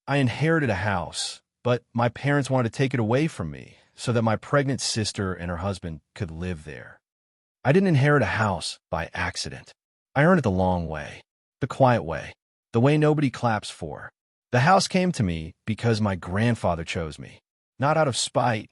I inherited a house, but my parents wanted to take it away from me so that my pregnant sister and her husband could live there. I didn't inherit a house by accident. I earned it the long way, the quiet way, the way nobody claps for. The house came to me because my grandfather chose me, not out of spite,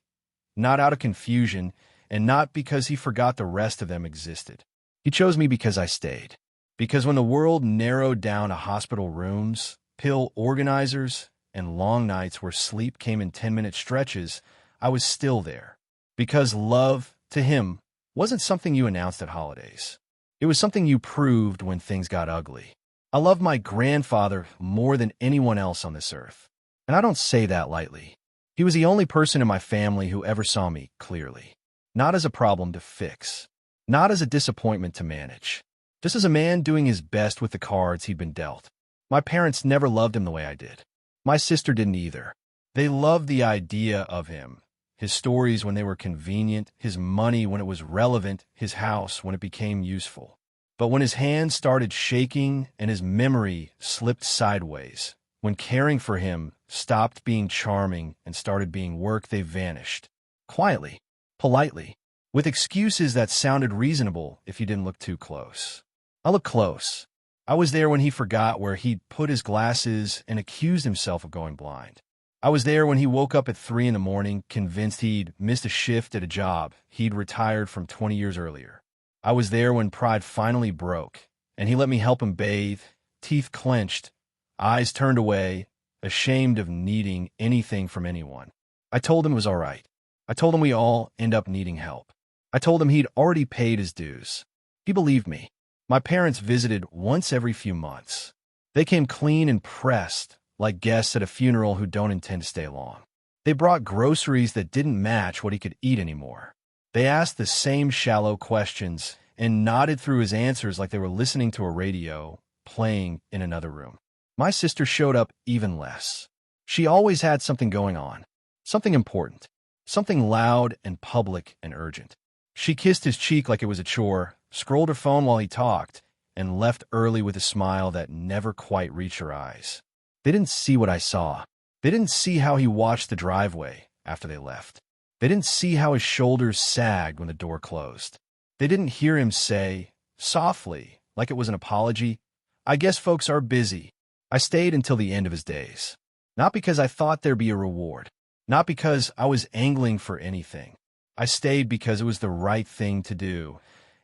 not out of confusion, and not because he forgot the rest of them existed. He chose me because I stayed. Because when the world narrowed down to hospital rooms, pill organizers, and long nights where sleep came in 10-minute stretches, I was still there. Because love, to him, wasn't something you announced at holidays. It was something you proved when things got ugly. I loved my grandfather more than anyone else on this earth. And I don't say that lightly. He was the only person in my family who ever saw me clearly. Not as a problem to fix. Not as a disappointment to manage. Just as a man doing his best with the cards he'd been dealt. My parents never loved him the way I did. My sister didn't either. They loved the idea of him. His stories when they were convenient, his money when it was relevant, his house when it became useful. But when his hands started shaking and his memory slipped sideways, when caring for him stopped being charming and started being work, they vanished. Quietly, politely, with excuses that sounded reasonable if you didn't look too close. I looked close. I was there when he forgot where he'd put his glasses and accused himself of going blind. I was there when he woke up at 3 in the morning, convinced he'd missed a shift at a job he'd retired from 20 years earlier. I was there when pride finally broke, and he let me help him bathe, teeth clenched, eyes turned away, ashamed of needing anything from anyone. I told him it was all right. I told him we all end up needing help. I told him he'd already paid his dues. He believed me. My parents visited once every few months. They came clean and pressed, like guests at a funeral who don't intend to stay long. They brought groceries that didn't match what he could eat anymore. They asked the same shallow questions and nodded through his answers like they were listening to a radio playing in another room. My sister showed up even less. She always had something going on, something important, something loud and public and urgent. She kissed his cheek like it was a chore, scrolled her phone while he talked, and left early with a smile that never quite reached her eyes. They didn't see what I saw. They didn't see how he watched the driveway after they left. They didn't see how his shoulders sagged when the door closed. They didn't hear him say, softly, like it was an apology, "I guess folks are busy." I stayed until the end of his days. Not because I thought there'd be a reward. Not because I was angling for anything. I stayed because it was the right thing to do,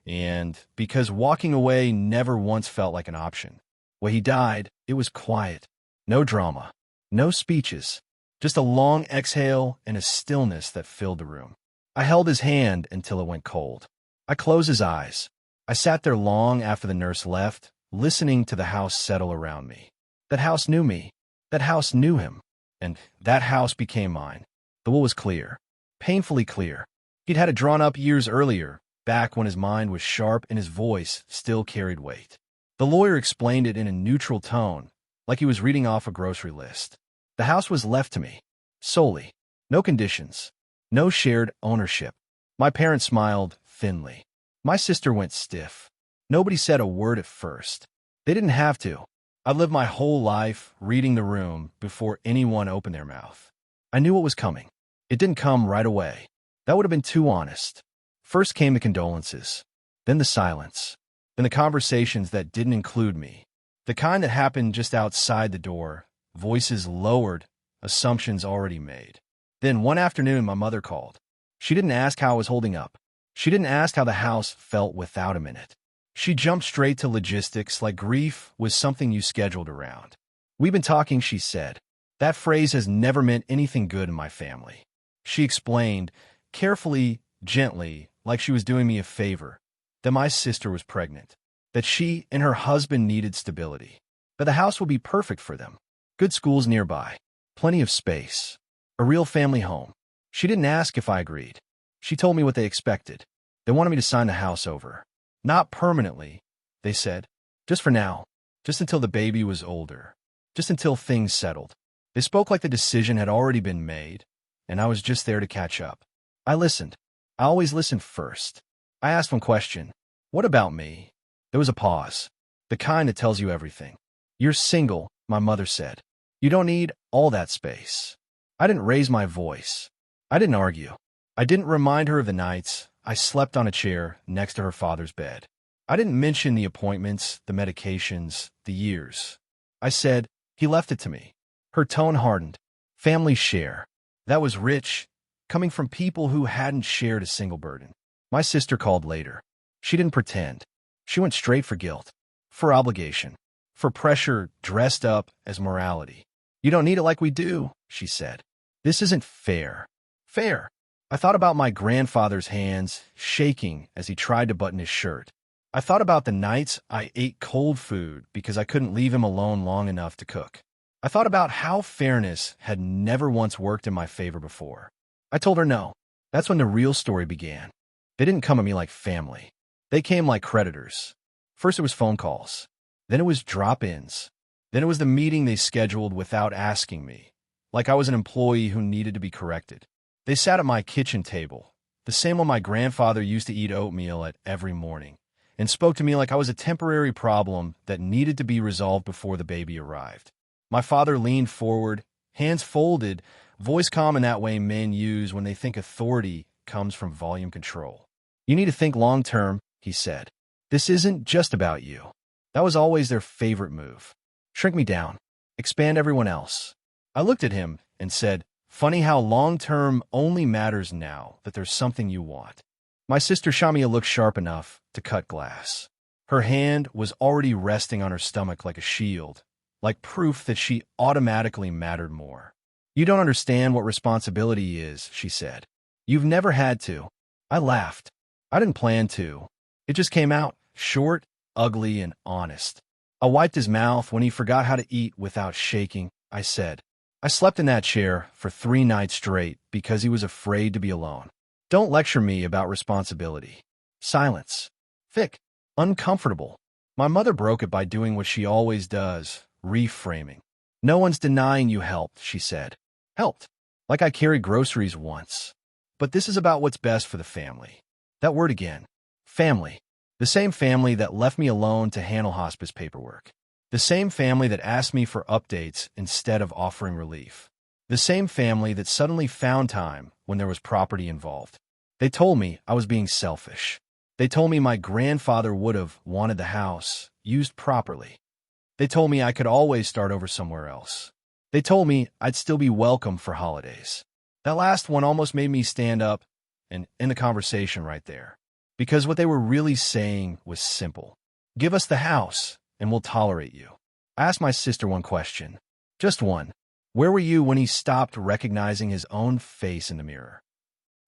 and because walking away never once felt like an option. When he died, it was quiet. No drama. No speeches. Just a long exhale and a stillness that filled the room. I held his hand until it went cold. I closed his eyes. I sat there long after the nurse left, listening to the house settle around me. That house knew me. That house knew him. And that house became mine. The will was clear. Painfully clear. He'd had it drawn up years earlier, back when his mind was sharp and his voice still carried weight. The lawyer explained it in a neutral tone, like he was reading off a grocery list. The house was left to me, solely. No conditions. No shared ownership. My parents smiled thinly. My sister went stiff. Nobody said a word at first. They didn't have to. I lived my whole life reading the room before anyone opened their mouth. I knew what was coming. It didn't come right away. That would have been too honest. First came the condolences, then the silence, then the conversations that didn't include me, the kind that happened just outside the door, voices lowered, assumptions already made. Then one afternoon, my mother called. She didn't ask how I was holding up. She didn't ask how the house felt without him in it. She jumped straight to logistics like grief was something you scheduled around. "We've been talking," she said. "That phrase has never meant anything good in my family." She explained, carefully, gently, like she was doing me a favor, that my sister was pregnant, that she and her husband needed stability, but the house would be perfect for them. Good schools nearby, plenty of space, a real family home. She didn't ask if I agreed. She told me what they expected. They wanted me to sign the house over. Not permanently, they said. Just for now. Just until the baby was older. Just until things settled. They spoke like the decision had already been made, and I was just there to catch up. I listened. I always listen first. I asked one question. "What about me?" There was a pause. The kind that tells you everything. "You're single," my mother said. "You don't need all that space. I didn't raise my voice. I didn't argue. I didn't remind her of the nights I slept on a chair next to her father's bed. I didn't mention the appointments, the medications, the years. I said, he left it to me. Her tone hardened. Family share. That was rich, coming from people who hadn't shared a single burden. My sister called later. She didn't pretend. She went straight for guilt, for obligation, for pressure dressed up as morality. You don't need it like we do, she said. This isn't fair. Fair. I thought about my grandfather's hands shaking as he tried to button his shirt. I thought about the nights I ate cold food because I couldn't leave him alone long enough to cook. I thought about how fairness had never once worked in my favor before. I told her no. That's when the real story began. They didn't come at me like family. They came like creditors. First it was phone calls. Then it was drop-ins. Then it was the meeting they scheduled without asking me, like I was an employee who needed to be corrected. They sat at my kitchen table, the same one my grandfather used to eat oatmeal at every morning, and spoke to me like I was a temporary problem that needed to be resolved before the baby arrived. My father leaned forward, hands folded, voice calm in that way men use when they think authority comes from volume control. You need to think long-term, he said. This isn't just about you. That was always their favorite move. Shrink me down. Expand everyone else. I looked at him and said, funny how long-term only matters now that there's something you want. My sister shot me a look sharp enough to cut glass. Her hand was already resting on her stomach like a shield, like proof that she automatically mattered more. You don't understand what responsibility is, she said. You've never had to. I laughed. I didn't plan to. It just came out, short, ugly, and honest. I wiped his mouth when he forgot how to eat without shaking. I said, I slept in that chair for 3 nights straight because he was afraid to be alone. Don't lecture me about responsibility. Silence. Thick. Uncomfortable. My mother broke it by doing what she always does, reframing. No one's denying you helped, she said. Helped. Like I carried groceries once. But this is about what's best for the family. That word again. Family. The same family that left me alone to handle hospice paperwork. The same family that asked me for updates instead of offering relief. The same family that suddenly found time when there was property involved. They told me I was being selfish. They told me my grandfather would have wanted the house used properly. They told me I could always start over somewhere else. They told me I'd still be welcome for holidays. That last one almost made me stand up and end the conversation right there. Because what they were really saying was simple. Give us the house, and we'll tolerate you. I asked my sister one question. Just one. Where were you when he stopped recognizing his own face in the mirror?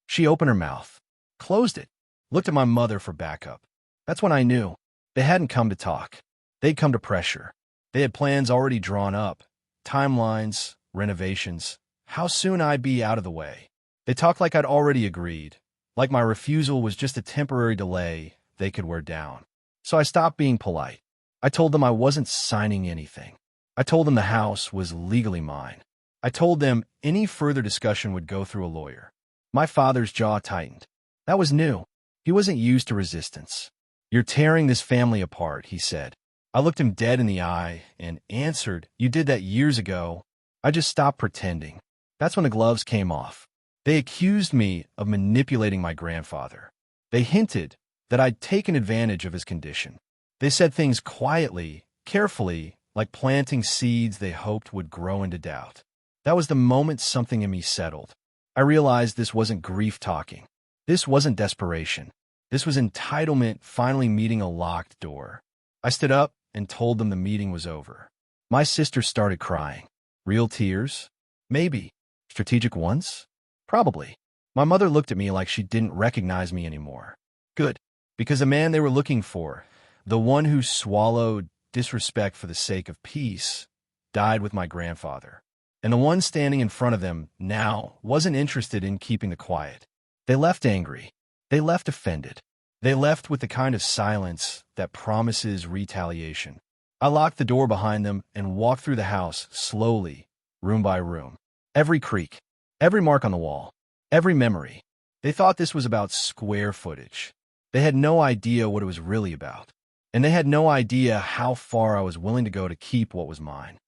She opened her mouth, closed it, looked at my mother for backup. That's when I knew. They hadn't come to talk. They'd come to pressure. They had plans already drawn up. Timelines, renovations, how soon I'd be out of the way. They talked like I'd already agreed. Like my refusal was just a temporary delay they could wear down. So I stopped being polite. I told them I wasn't signing anything. I told them the house was legally mine. I told them any further discussion would go through a lawyer. My father's jaw tightened. That was new. He wasn't used to resistance. You're tearing this family apart, he said. I looked him dead in the eye and answered, you did that years ago. I just stopped pretending. That's when the gloves came off. They accused me of manipulating my grandfather. They hinted that I'd taken advantage of his condition. They said things quietly, carefully, like planting seeds they hoped would grow into doubt. That was the moment something in me settled. I realized this wasn't grief talking. This wasn't desperation. This was entitlement finally meeting a locked door. I stood up and told them the meeting was over. My sister started crying. Real tears? Maybe. Strategic ones? Probably. My mother looked at me like she didn't recognize me anymore. Good. Because the man they were looking for, the one who swallowed disrespect for the sake of peace, died with my grandfather. And the one standing in front of them now wasn't interested in keeping the quiet. They left angry. They left offended. They left with the kind of silence that promises retaliation. I locked the door behind them and walked through the house slowly, room by room. Every creak, every mark on the wall, every memory. They thought this was about square footage. They had no idea what it was really about. And they had no idea how far I was willing to go to keep what was mine.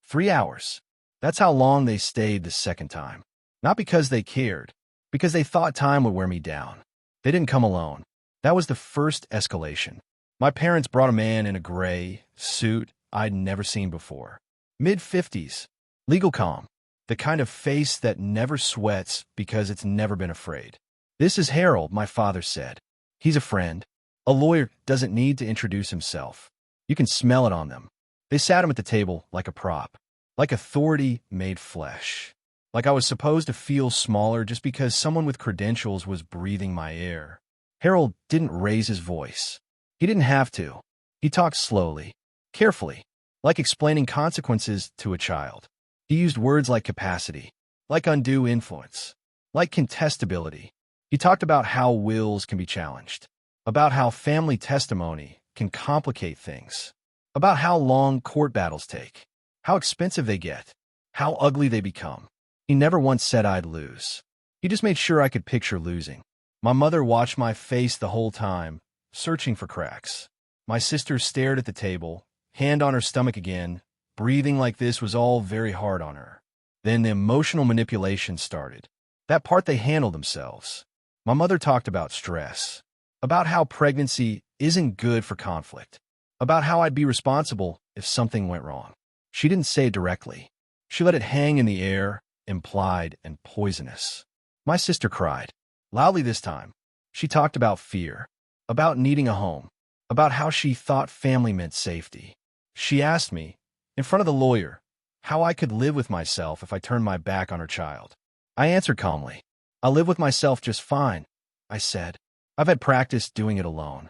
3 hours. That's how long they stayed the second time. Not because they cared, because they thought time would wear me down. They didn't come alone. That was the first escalation. My parents brought a man in a gray suit I'd never seen before. Mid-50s, legal calm, the kind of face that never sweats because it's never been afraid. "This is Harold," my father said. "He's a friend. A lawyer doesn't need to introduce himself. You can smell it on them." They sat him at the table like a prop, like authority made flesh. Like I was supposed to feel smaller just because someone with credentials was breathing my air. Harold didn't raise his voice. He didn't have to. He talked slowly, carefully, like explaining consequences to a child. He used words like capacity, like undue influence, like contestability. He talked about how wills can be challenged, about how family testimony can complicate things, about how long court battles take, how expensive they get, how ugly they become. He never once said I'd lose. He just made sure I could picture losing. My mother watched my face the whole time, searching for cracks. My sister stared at the table, hand on her stomach again, breathing like this was all very hard on her. Then the emotional manipulation started. That part they handled themselves. My mother talked about stress, about how pregnancy isn't good for conflict, about how I'd be responsible if something went wrong. She didn't say it directly. She let it hang in the air, implied and poisonous. My sister cried, loudly this time. She talked about fear, about needing a home, about how she thought family meant safety. She asked me, in front of the lawyer, how I could live with myself if I turned my back on her child. I answered calmly, "I'll live with myself just fine," I said. "I've had practice doing it alone."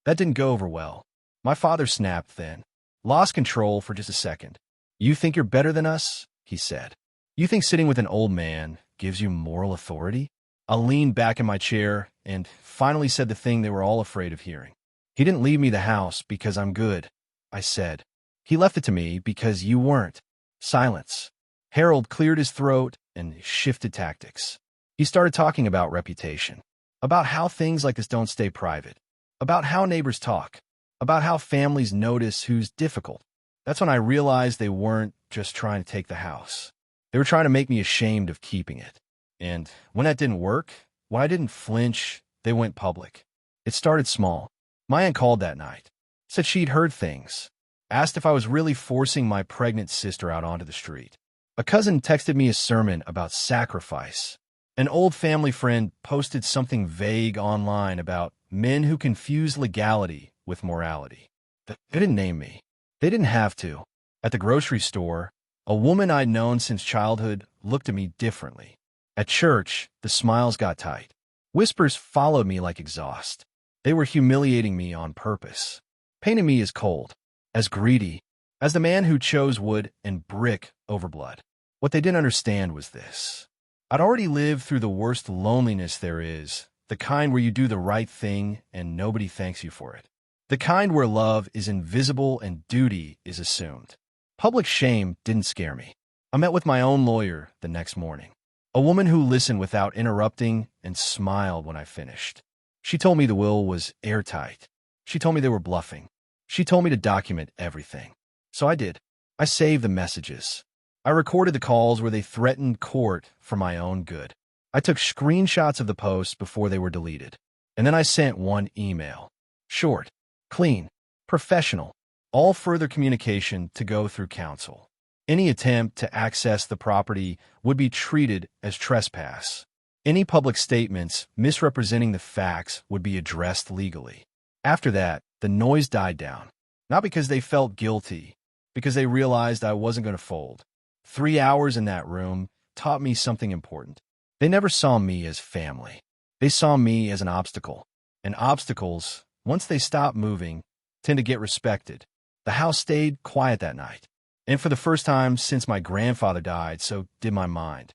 That didn't go over well. My father snapped then, lost control for just a second. "You think you're better than us?" he said. "You think sitting with an old man gives you moral authority?" I leaned back in my chair and finally said the thing they were all afraid of hearing. "He didn't leave me the house because I'm good," I said. "He left it to me because you weren't." Silence. Harold cleared his throat and shifted tactics. He started talking about reputation, about how things like this don't stay private, about how neighbors talk, about how families notice who's difficult. That's when I realized they weren't just trying to take the house. They were trying to make me ashamed of keeping it. And when that didn't work, when I didn't flinch, they went public. It started small. My aunt called that night, said she'd heard things, asked if I was really forcing my pregnant sister out onto the street. A cousin texted me a sermon about sacrifice. An old family friend posted something vague online about men who confuse legality with morality. They didn't name me. They didn't have to. At the grocery store, a woman I'd known since childhood looked at me differently. At church, the smiles got tight. Whispers followed me like exhaust. They were humiliating me on purpose, painting me as cold, as greedy, as the man who chose wood and brick over blood. What they didn't understand was this. I'd already lived through the worst loneliness there is, the kind where you do the right thing and nobody thanks you for it. The kind where love is invisible and duty is assumed. Public shame didn't scare me. I met with my own lawyer the next morning. A woman who listened without interrupting and smiled when I finished. She told me the will was airtight. She told me they were bluffing. She told me to document everything. So I did. I saved the messages. I recorded the calls where they threatened court for my own good. I took screenshots of the posts before they were deleted. And then I sent one email. Short, clean, professional. All further communication to go through counsel. Any attempt to access the property would be treated as trespass. Any public statements misrepresenting the facts would be addressed legally. After that, the noise died down. Not because they felt guilty, because they realized I wasn't going to fold. 3 hours in that room taught me something important. They never saw me as family. They saw me as an obstacle. And obstacles, once they stop moving, tend to get respected. The house stayed quiet that night. And for the first time since my grandfather died, so did my mind.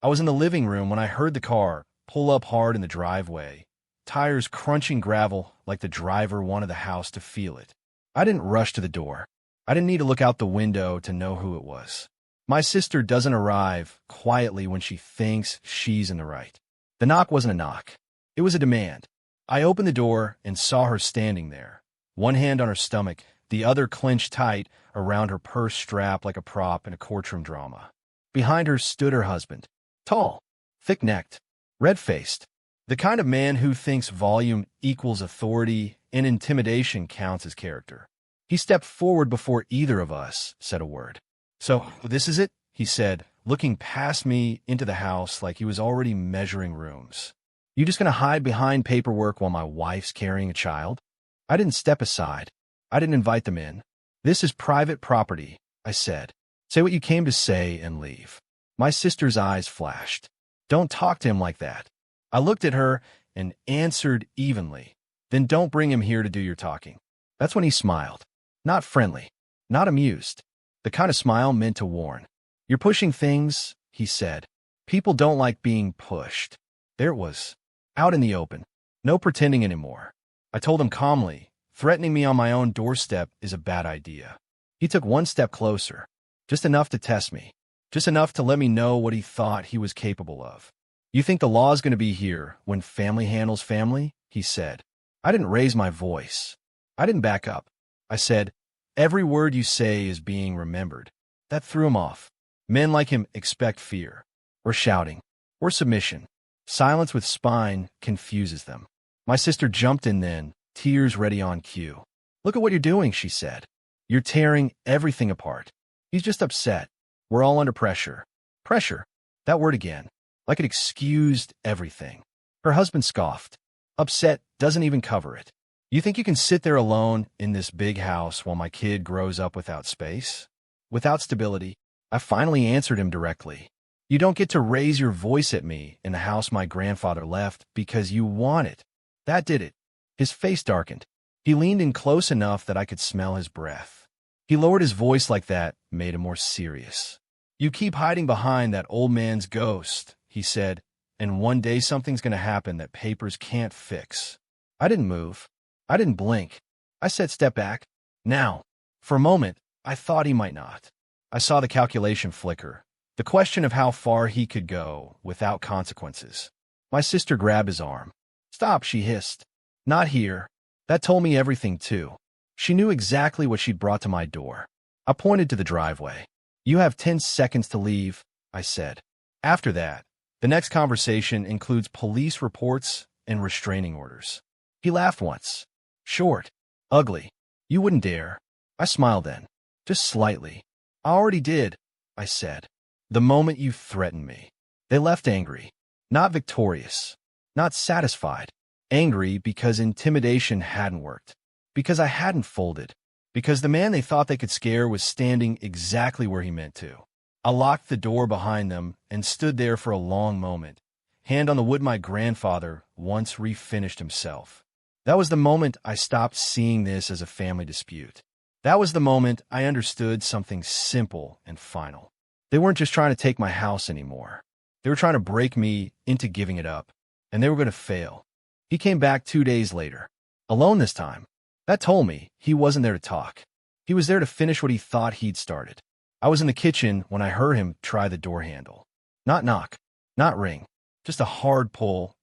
I was in the living room when I heard the car pull up hard in the driveway, tires crunching gravel like the driver wanted the house to feel it. I didn't rush to the door. I didn't need to look out the window to know who it was. My sister doesn't arrive quietly when she thinks she's in the right. The knock wasn't a knock. It was a demand. I opened the door and saw her standing there, one hand on her stomach, the other clenched tight around her purse strap like a prop in a courtroom drama. Behind her stood her husband, tall, thick-necked, red-faced, the kind of man who thinks volume equals authority and intimidation counts as character. He stepped forward before either of us said a word. "So, this is it?" he said, looking past me into the house like he was already measuring rooms. "You just gonna hide behind paperwork while my wife's carrying a child?" I didn't step aside. I didn't invite them in. "This is private property," I said. "Say what you came to say and leave." My sister's eyes flashed. "Don't talk to him like that." I looked at her and answered evenly. "Then don't bring him here to do your talking." That's when he smiled. Not friendly, not amused. The kind of smile meant to warn. "You're pushing things," he said. "People don't like being pushed." There it was, out in the open. No pretending anymore. I told him calmly, "Threatening me on my own doorstep is a bad idea." He took one step closer, just enough to test me, just enough to let me know what he thought he was capable of. "You think the law's going to be here when family handles family?" he said. I didn't raise my voice. I didn't back up. I said, "Every word you say is being remembered." That threw him off. Men like him expect fear, or shouting, or submission. Silence with spine confuses them. My sister jumped in then, tears ready on cue. "Look at what you're doing," she said. "You're tearing everything apart." He's just upset. We're all under pressure. Pressure. That word again. Like it excused everything. Her husband scoffed. Upset doesn't even cover it. "You think you can sit there alone in this big house while my kid grows up without space? Without stability?" I finally answered him directly. "You don't get to raise your voice at me in the house my grandfather left because you want it." That did it. His face darkened. He leaned in close enough that I could smell his breath. He lowered his voice like that, made him more serious. "You keep hiding behind that old man's ghost," he said, "and one day something's going to happen that papers can't fix." I didn't move. I didn't blink. I said, "Step back. Now." For a moment, I thought he might not. I saw the calculation flicker, the question of how far he could go without consequences. My sister grabbed his arm. "Stop," she hissed. "Not here." That told me everything, too. She knew exactly what she'd brought to my door. I pointed to the driveway. "You have 10 seconds to leave," I said. After that, the next conversation includes police reports and restraining orders. He laughed once. Short. Ugly. "You wouldn't dare." I smiled then. Just slightly. "I already did," I said. "The moment you threatened me." They left angry. Not victorious. Not satisfied. Angry because intimidation hadn't worked. Because I hadn't folded. Because the man they thought they could scare was standing exactly where he meant to. I locked the door behind them and stood there for a long moment, hand on the wood my grandfather once refinished himself. That was the moment I stopped seeing this as a family dispute. That was the moment I understood something simple and final. They weren't just trying to take my house anymore. They were trying to break me into giving it up, and they were going to fail. He came back 2 days later, alone this time. That told me he wasn't there to talk. He was there to finish what he thought he'd started. I was in the kitchen when I heard him try the door handle. Not knock, not ring, just a hard pull,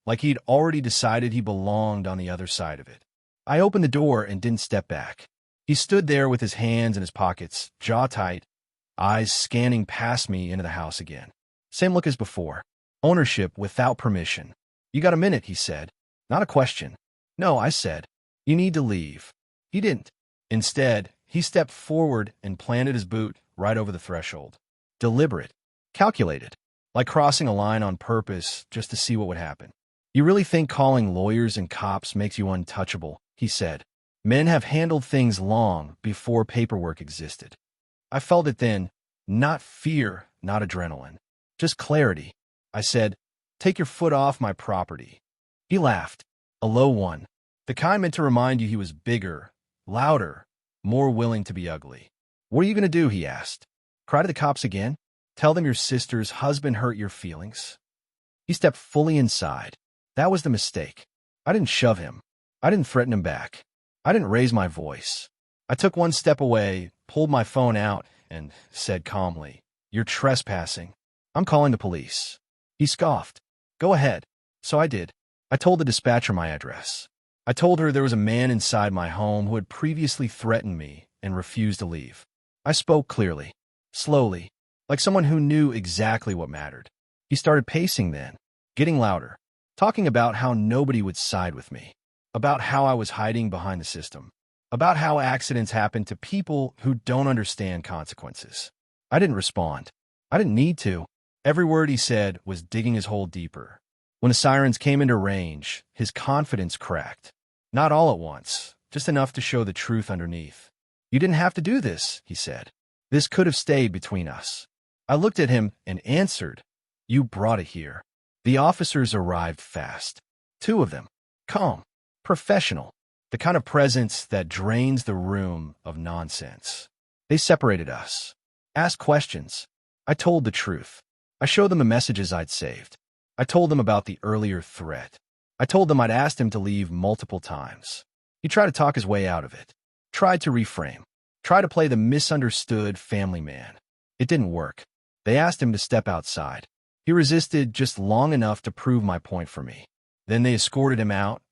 like he'd already decided he belonged on the other side of it. I opened the door and didn't step back. He stood there with his hands in his pockets, jaw tight, eyes scanning past me into the house again. Same look as before. Ownership without permission. "You got a minute," he said. Not a question. "No," I said. "You need to leave." He didn't. Instead, he stepped forward and planted his boot right over the threshold. Deliberate. Calculated. Like crossing a line on purpose just to see what would happen. "You really think calling lawyers and cops makes you untouchable?" he said. "Men have handled things long before paperwork existed." I felt it then. Not fear, not adrenaline. Just clarity. I said, "Take your foot off my property." He laughed. A low one. The kind meant to remind you he was bigger, louder, more willing to be ugly. "What are you going to do?" he asked. "Cry to the cops again? Tell them your sister's husband hurt your feelings?" He stepped fully inside. That was the mistake. I didn't shove him. I didn't threaten him back. I didn't raise my voice. I took one step away, pulled my phone out, and said calmly, "You're trespassing. I'm calling the police." He scoffed. "Go ahead." So I did. I told the dispatcher my address. I told her there was a man inside my home who had previously threatened me and refused to leave. I spoke clearly, slowly, like someone who knew exactly what mattered. He started pacing then, getting louder, talking about how nobody would side with me, about how I was hiding behind the system, about how accidents happen to people who don't understand consequences. I didn't respond. I didn't need to. Every word he said was digging his hole deeper. When the sirens came into range, his confidence cracked. Not all at once, just enough to show the truth underneath. You didn't have to do this, he said. This could have stayed between us. I looked at him and answered, you brought it here. The officers arrived fast. 2 of them. Calm. Professional. The kind of presence that drains the room of nonsense. They separated us. Asked questions. I told the truth. I showed them the messages I'd saved. I told them about the earlier threat. I told them I'd asked him to leave multiple times. He tried to talk his way out of it. Tried to reframe. Tried to play the misunderstood family man. It didn't work. They asked him to step outside. He resisted just long enough to prove my point for me. Then they escorted him out.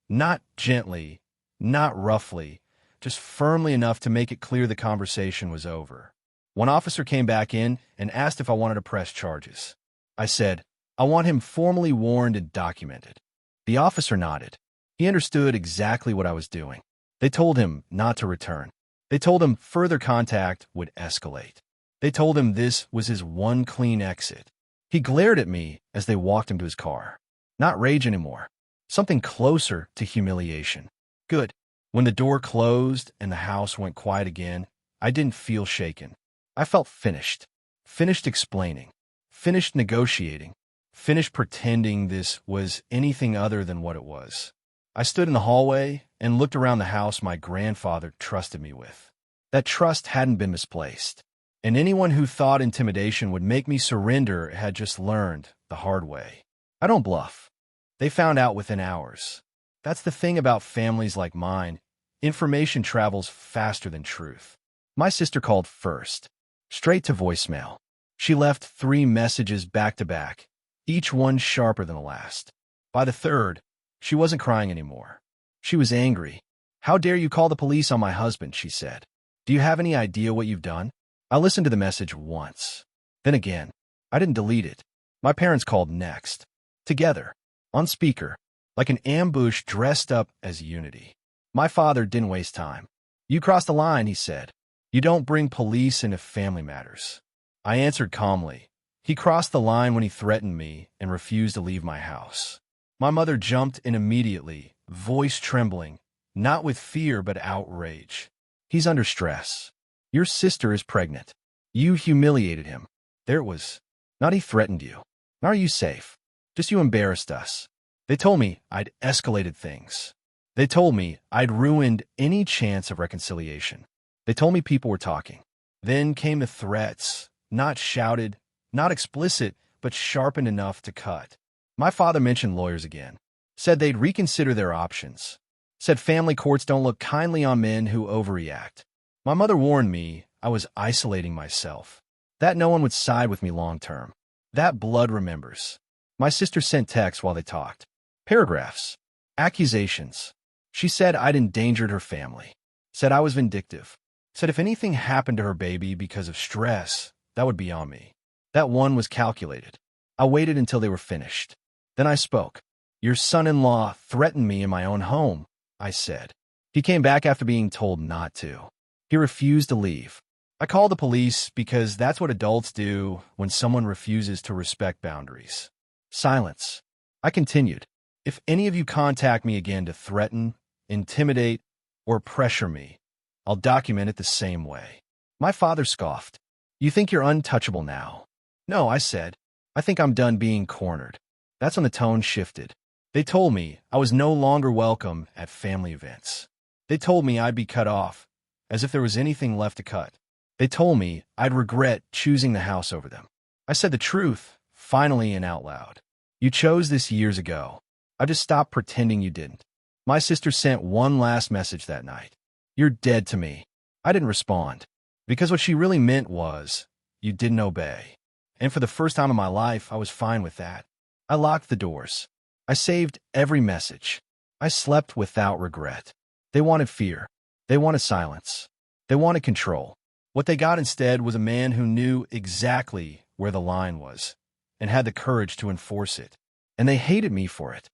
Not gently, not roughly, just firmly enough to make it clear the conversation was over. One officer came back in and asked if I wanted to press charges. I said, I want him formally warned and documented. The officer nodded. He understood exactly what I was doing. They told him not to return. They told him further contact would escalate. They told him this was his one clean exit. He glared at me as they walked him to his car. Not rage anymore. Something closer to humiliation. Good. When the door closed and the house went quiet again, I didn't feel shaken. I felt finished. Finished explaining. Finished negotiating. Finished pretending this was anything other than what it was. I stood in the hallway and looked around the house my grandfather trusted me with. That trust hadn't been misplaced. And anyone who thought intimidation would make me surrender had just learned the hard way. I don't bluff. They found out within hours. That's the thing about families like mine. Information travels faster than truth. My sister called first, straight to voicemail. She left 3 messages back to back, each one sharper than the last. By the third, she wasn't crying anymore. She was angry. How dare you call the police on my husband, she said. Do you have any idea what you've done? I listened to the message once. Then again. I didn't delete it. My parents called next. Together. On speaker. Like an ambush dressed up as unity. My father didn't waste time. You crossed the line, he said. You don't bring police into family matters. I answered calmly. He crossed the line when he threatened me and refused to leave my house. My mother jumped in immediately, voice trembling, not with fear but outrage. He's under stress. Your sister is pregnant. You humiliated him. There it was. Not he threatened you. Nor are you safe. Just you embarrassed us. They told me I'd escalated things. They told me I'd ruined any chance of reconciliation. They told me people were talking. Then came the threats, not shouted, not explicit, but sharpened enough to cut. My father mentioned lawyers again. Said they'd reconsider their options. Said family courts don't look kindly on men who overreact. My mother warned me I was isolating myself. That no one would side with me long term. That blood remembers. My sister sent texts while they talked. Paragraphs. Accusations. She said I'd endangered her family. Said I was vindictive. Said if anything happened to her baby because of stress, that would be on me. That one was calculated. I waited until they were finished. Then I spoke. Your son-in-law threatened me in my own home, I said. He came back after being told not to. He refused to leave. I called the police because that's what adults do when someone refuses to respect boundaries. Silence. I continued. If any of you contact me again to threaten, intimidate, or pressure me, I'll document it the same way. My father scoffed. You think you're untouchable now? No, I said. I think I'm done being cornered. That's when the tone shifted. They told me I was no longer welcome at family events. They told me I'd be cut off, as if there was anything left to cut. They told me I'd regret choosing the house over them. I said the truth, finally and out loud. You chose this years ago. I just stopped pretending you didn't. My sister sent one last message that night. You're dead to me. I didn't respond, because what she really meant was, you didn't obey. And for the first time in my life, I was fine with that. I locked the doors. I saved every message. I slept without regret. They wanted fear. They wanted silence. They wanted control. What they got instead was a man who knew exactly where the line was and had the courage to enforce it. And they hated me for it.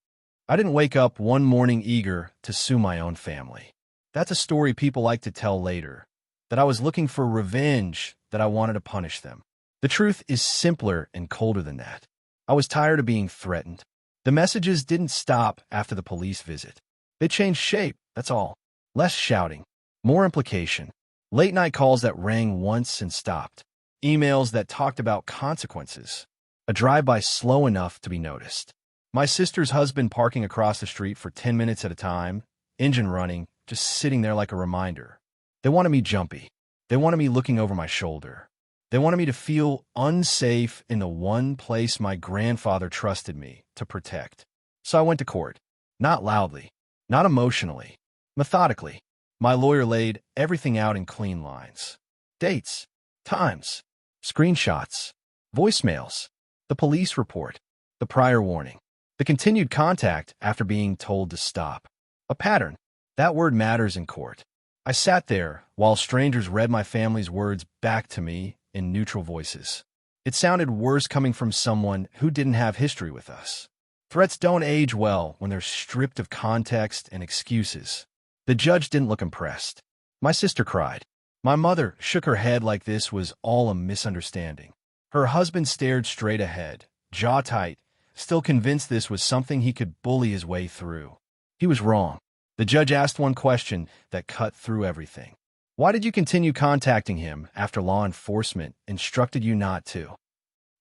I didn't wake up one morning eager to sue my own family. That's a story people like to tell later, that I was looking for revenge, that I wanted to punish them. The truth is simpler and colder than that. I was tired of being threatened. The messages didn't stop after the police visit. They changed shape, that's all. Less shouting, more implication. Late-night calls that rang once and stopped. Emails that talked about consequences. A drive-by slow enough to be noticed. My sister's husband parking across the street for 10 minutes at a time, engine running, just sitting there like a reminder. They wanted me jumpy. They wanted me looking over my shoulder. They wanted me to feel unsafe in the one place my grandfather trusted me to protect. So I went to court. Not loudly, not emotionally, methodically. My lawyer laid everything out in clean lines. Dates, times, screenshots, voicemails, the police report, the prior warning, the continued contact after being told to stop. A pattern. That word matters in court. I sat there while strangers read my family's words back to me in neutral voices. It sounded worse coming from someone who didn't have history with us. Threats don't age well when they're stripped of context and excuses. The judge didn't look impressed. My sister cried. My mother shook her head like this was all a misunderstanding. Her husband stared straight ahead, jaw tight, still convinced this was something he could bully his way through. He was wrong. The judge asked one question that cut through everything. Why did you continue contacting him after law enforcement instructed you not to?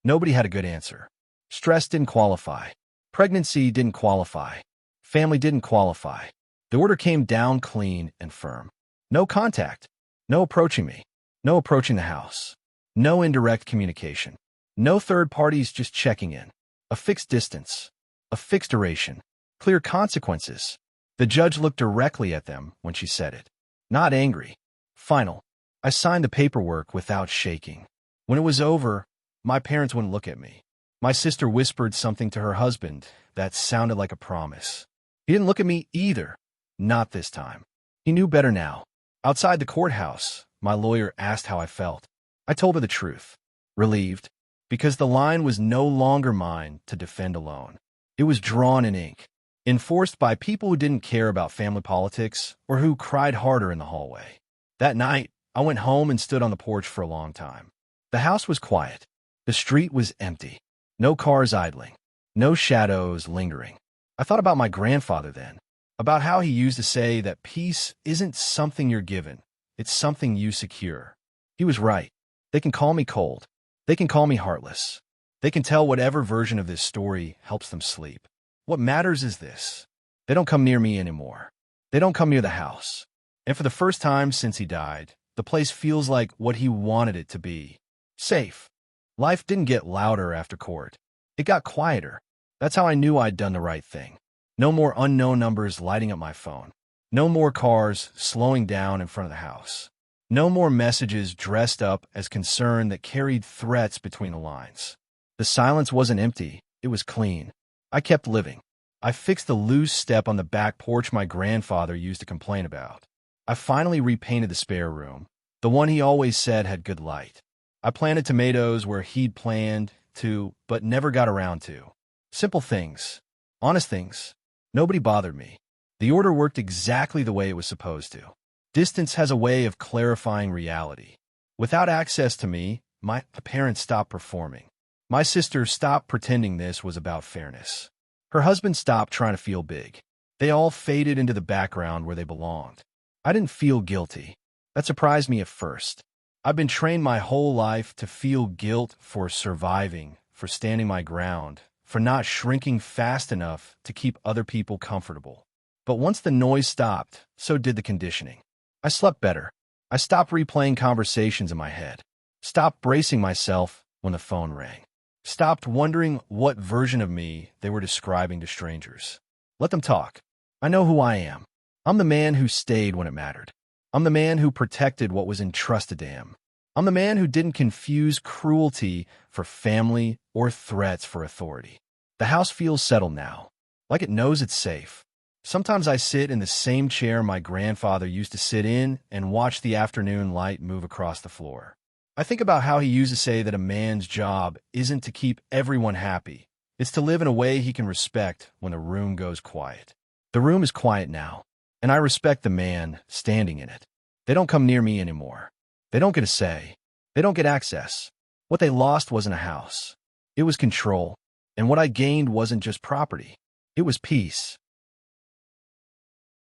Nobody had a good answer. Stress didn't qualify. Pregnancy didn't qualify. Family didn't qualify. The order came down clean and firm. No contact. No approaching me. No approaching the house. No indirect communication. No third parties just checking in. A fixed distance. A fixed duration. Clear consequences. The judge looked directly at them when she said it. Not angry. Final. I signed the paperwork without shaking. When it was over, my parents wouldn't look at me. My sister whispered something to her husband that sounded like a promise. He didn't look at me either. Not this time. He knew better now. Outside the courthouse, my lawyer asked how I felt. I told her the truth. Relieved. Because the line was no longer mine to defend alone. It was drawn in ink. Enforced by people who didn't care about family politics or who cried harder in the hallway. That night, I went home and stood on the porch for a long time. The house was quiet. The street was empty. No cars idling. No shadows lingering. I thought about my grandfather then, about how he used to say that peace isn't something you're given, it's something you secure. He was right. They can call me cold. They can call me heartless. They can tell whatever version of this story helps them sleep. What matters is this. They don't come near me anymore. They don't come near the house. And for the first time since he died, the place feels like what he wanted it to be. Safe. Life didn't get louder after court. It got quieter. That's how I knew I'd done the right thing. No more unknown numbers lighting up my phone. No more cars slowing down in front of the house. No more messages dressed up as concern that carried threats between the lines. The silence wasn't empty. It was clean. I kept living. I fixed the loose step on the back porch my grandfather used to complain about. I finally repainted the spare room, the one he always said had good light. I planted tomatoes where he'd planned to, but never got around to. Simple things. Honest things. Nobody bothered me. The order worked exactly the way it was supposed to. Distance has a way of clarifying reality. Without access to me, my parents stopped performing. My sister stopped pretending this was about fairness. Her husband stopped trying to feel big. They all faded into the background where they belonged. I didn't feel guilty. That surprised me at first. I've been trained my whole life to feel guilt for surviving, for standing my ground, for not shrinking fast enough to keep other people comfortable. But once the noise stopped, so did the conditioning. I slept better. I stopped replaying conversations in my head. Stopped bracing myself when the phone rang. Stopped wondering what version of me they were describing to strangers. Let them talk. I know who I am. I'm the man who stayed when it mattered. I'm the man who protected what was entrusted to him. I'm the man who didn't confuse cruelty for family or threats for authority. The house feels settled now, like it knows it's safe. Sometimes I sit in the same chair my grandfather used to sit in and watch the afternoon light move across the floor. I think about how he used to say that a man's job isn't to keep everyone happy. It's to live in a way he can respect when the room goes quiet. The room is quiet now, and I respect the man standing in it. They don't come near me anymore. They don't get a say. They don't get access. What they lost wasn't a house. It was control. And what I gained wasn't just property. It was peace.